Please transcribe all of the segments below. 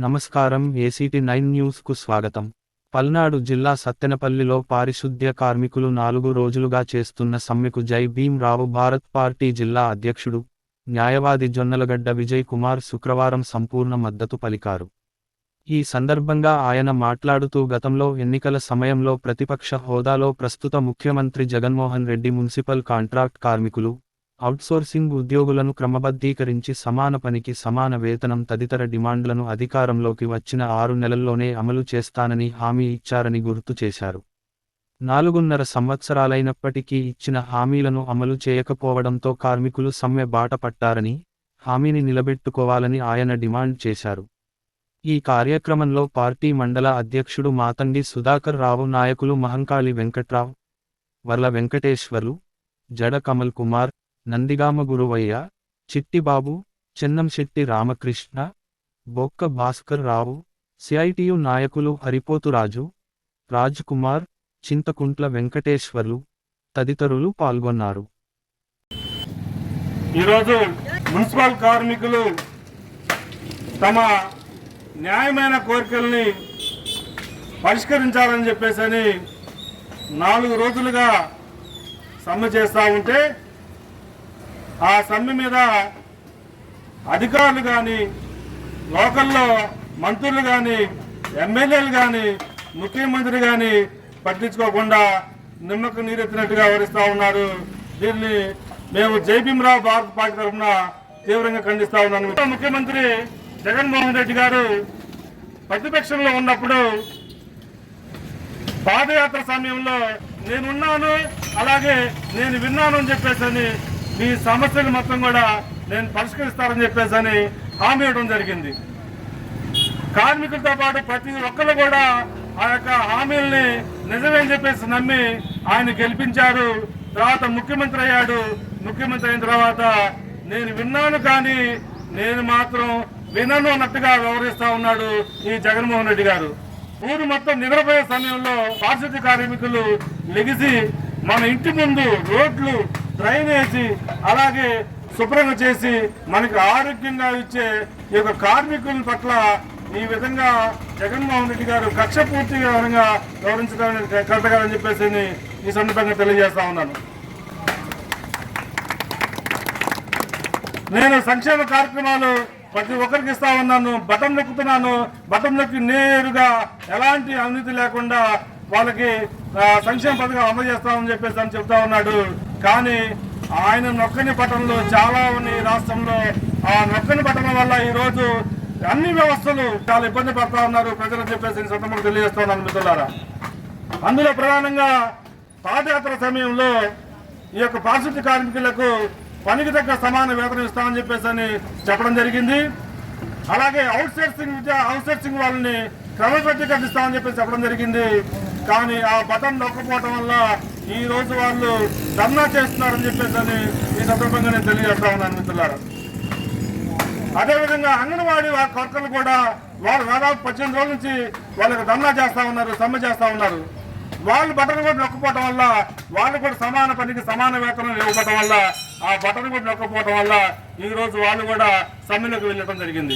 నమస్కారం. ఏసీటీ 9 న్యూస్కు స్వాగతం. పల్నాడు జిల్లా సత్తెనపల్లిలో పారిశుద్ధ్య కార్మికులు 4 రోజులుగా చేస్తున్న సమ్మెకు జై భీం రావు భారత్ పార్టీ జిల్లా అధ్యక్షుడు, న్యాయవాది జొన్నలగడ్డ విజయ్ కుమార్ శుక్రవారం సంపూర్ణ మద్దతు పలికారు. ఈ సందర్భంగా ఆయన మాట్లాడుతూ గతంలో ఎన్నికల సమయంలో ప్రతిపక్ష హోదాలో ప్రస్తుత ముఖ్యమంత్రి జగన్మోహన్ రెడ్డి మున్సిపల్ కాంట్రాక్ట్ కార్మికులు, అవుట్సోర్సింగ్ ఉద్యోగులను క్రమబద్ధీకరించి సమాన పనికి సమాన వేతనం తదితర డిమాండ్లను అధికారంలోకి వచ్చిన 6 నెలల్లోనే అమలు చేస్తానని హామీ ఇచ్చారని గుర్తు చేశారు. 4.5 సంవత్సరాలైనప్పటికీ ఇచ్చిన హామీలను అమలు చేయకపోవడంతో కార్మికులు సమ్మె బాట పట్టారని, హామీని నిలబెట్టుకోవాలని ఆయన డిమాండ్ చేశారు. ఈ కార్యక్రమంలో పార్టీ మండల అధ్యక్షుడు మాతంగి సుధాకర్ రావు, నాయకులు మహంకాళి వెంకట్రావు, వర్ల వెంకటేశ్వర్లు, జడ కమల్ కుమార్, నందిగామ గురువయ్య, చిట్టిబాబు, చెన్నంశెట్టి రామకృష్ణ, బొక్క భాస్కర్ రావు, సిఐటియు నాయకులు హరిపోతు రాజు, రాజ్ కుమార్, చింతకుంట్ల వెంకటేశ్వర్లు తదితరులు పాల్గొన్నారు. ఈరోజు మున్సిపల్ కార్మికులు తమ న్యాయమైన కోరికల్ని పరిష్కరించాలని చెప్పేసి 4 రోజులుగా సమ్మె చేస్తూ ఉంటే, ఆ సమ్మె మీద అధికారులు కానీ, లోకల్లో మంత్రులు కానీ, ఎమ్మెల్యేలు కానీ, ముఖ్యమంత్రి కానీ పట్టించుకోకుండా నిమ్మకు నీరెత్తినట్టుగా వివరిస్తూ ఉన్నారు. దీన్ని మేము జై భీం రావు భారత్ పార్టీ తరఫున తీవ్రంగా ఖండిస్తా ఉన్నాను. ముఖ్యమంత్రి జగన్మోహన్ రెడ్డి గారు ప్రతిపక్షంలో ఉన్నప్పుడు పాదయాత్ర సమయంలో నేనున్నాను, అలాగే నేను విన్నాను అని చెప్పేసి మీ సమస్యలు మొత్తం కూడా నేను పరిష్కరిస్తానని చెప్పేసి హామీ ఇవ్వడం జరిగింది. కార్మికులతో పాటు ప్రతి ఒక్కరు కూడా ఆ యొక్క హామీల్ని నిజమని చెప్పేసి నమ్మి ఆయన గెలిపించారు. తర్వాత ముఖ్యమంత్రి అయ్యాడు. ముఖ్యమంత్రి అయిన తర్వాత నేను విన్నాను కానీ నేను మాత్రం వినను అన్నట్టుగా వ్యవహరిస్తా ఉన్నాడు ఈ జగన్మోహన్ రెడ్డి గారు. ఊరు మొత్తం నిద్రపోయే సమయంలో పారిశుద్ధ్య కార్మికులు లెగిసి మన ఇంటి ముందు రోడ్లు, డ్రైనేజీ అలాగే శుభ్రంగా చేసి మనకి ఆరోగ్యంగా ఇచ్చే ఈ యొక్క కార్మికుల పట్ల ఈ విధంగా జగన్మోహన్ రెడ్డి గారు కక్ష పూర్తిగా వ్యవహరించడానికి కరెక్ట్గాని చెప్పేసి ఈ సందర్భంగా తెలియజేస్తా ఉన్నాను. నేను సంక్షేమ కార్యక్రమాలు ప్రతి ఒక్కరికి ఇస్తా ఉన్నాను, బటన్ నొక్కుతున్నాను. బటన్ నొక్కి నేరుగా ఎలాంటి అవినీతి లేకుండా వాళ్ళకి సంక్షేమ పథకం అమలు చేస్తామని చెప్పేసి అని చెప్తా ఉన్నాడు. కానీ ఆయన నొక్కని బటన్లు చాలా ఉన్నాయి రాష్ట్రంలో. ఆ నొక్కని బటన్ల వల్ల ఈరోజు అన్ని వ్యవస్థలు చాలా ఇబ్బంది పడతా ఉన్నారు ప్రజలకు చెప్పేసి సందర్భంగా తెలియజేస్తా ఉన్నాను మిత్రులారా. అందులో ప్రధానంగా పాదయాత్ర సమయంలో ఈ యొక్క పారిశుద్ధ్య కార్మికులకు పనికి తగ్గ సమాన వేతనం ఇస్తామని చెప్పేసి చెప్పడం జరిగింది. అలాగే అవుట్సోర్సింగ్ వాళ్ళని క్రమబద్ధీకరిస్తామని చెప్పేసి చెప్పడం జరిగింది. కానీ ఆ బటన్ నొక్కపోవడం వల్ల ఈ రోజు వాళ్ళు ధర్నా చేస్తున్నారని చెప్పేసి ఈ సందర్భంగా నేను తెలియజేస్తా ఉన్నాను మిత్రులారా. అదేవిధంగా అంగన్వాడీ వర్కర్లు కూడా వాళ్ళు దాదాపు 18 రోజుల నుంచి వాళ్ళకి ధర్నా చేస్తా ఉన్నారు, సమ్మె చేస్తా ఉన్నారు. వాళ్ళు బటన్ కూడా నొక్కపోవడం వల్ల, వాళ్ళు కూడా సమాన పనికి సమాన వేతనం ఇవ్వడం వల్ల, ఆ బటన్ కూడా నొక్కపోవడం వల్ల ఈ రోజు వాళ్ళు కూడా సమ్మెలకు వెళ్ళడం జరిగింది.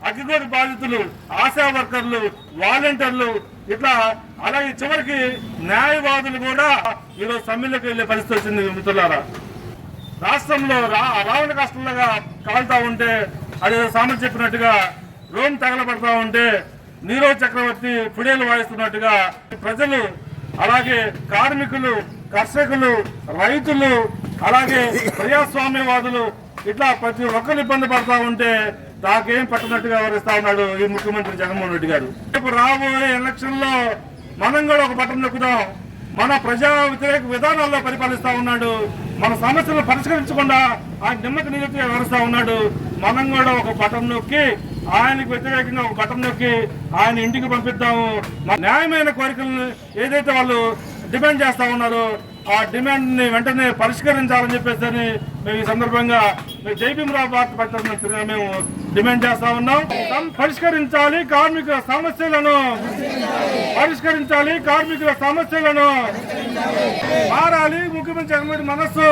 అగ్గిగోడు బాధితులు, ఆశా వర్కర్లు, వాలంటీర్లు ఇట్లా అలాగే చివరికి న్యాయవాదులు కూడా ఈరోజు సమ్మెలకు వెళ్లే పరిస్థితి వచ్చింది మిత్రులారా. రాష్ట్రంలో రావణ కష్టంలాగా కాలుతా ఉంటే, అదే సామెత చెప్పినట్టుగా రోమ్ తగలబడతా ఉంటే నీరవ్ చక్రవర్తి పుడేలు వాయిస్తున్నట్టుగా ప్రజలు, అలాగే కార్మికులు, కర్షకులు, రైతులు, అలాగే ప్రజాస్వామ్యవాదులు ఇట్లా ప్రతి ఒక్కరు ఇబ్బంది పడతా ఉంటే నాకేం పట్టినట్టుగా వ్యవహరిస్తా ఉన్నాడు ఈ ముఖ్యమంత్రి జగన్మోహన్ రెడ్డి గారు. ఇప్పుడు రాబోయే ఎలక్షన్ లో మనం కూడా ఒక బటన్ నొక్కుదాం. మన ప్రజా వ్యతిరేక విధానాల్లో పరిపాలిస్తా ఉన్నాడు. మన సమస్యలను పరిష్కరించకుండా ఆయన నిమ్మకి నిజంగా వ్యవహరిస్తా ఉన్నాడు. మనం కూడా ఒక బటన్ నొక్కి ఆయనకు వ్యతిరేకంగా ఒక బటన్ నొక్కి ఆయన ఇంటికి పంపిద్దాము. న్యాయమైన కోరికలను ఏదైతే వాళ్ళు డిమాండ్ చేస్తా ఉన్నారో ఆ డిమాండ్ ని వెంటనే పరిష్కరించాలని చెప్పేసి మేము ఈ సందర్భంగా జై భీం రావు భారత్ పార్టీ మేము డిమాండ్ చేస్తా ఉన్నాం. పరిష్కరించాలి కార్మికుల సమస్యలను, పరిష్కరించాలి కార్మికుల సమస్యలను. మారాలి ముఖ్యమంత్రి జగన్మోహన్ మనస్సు.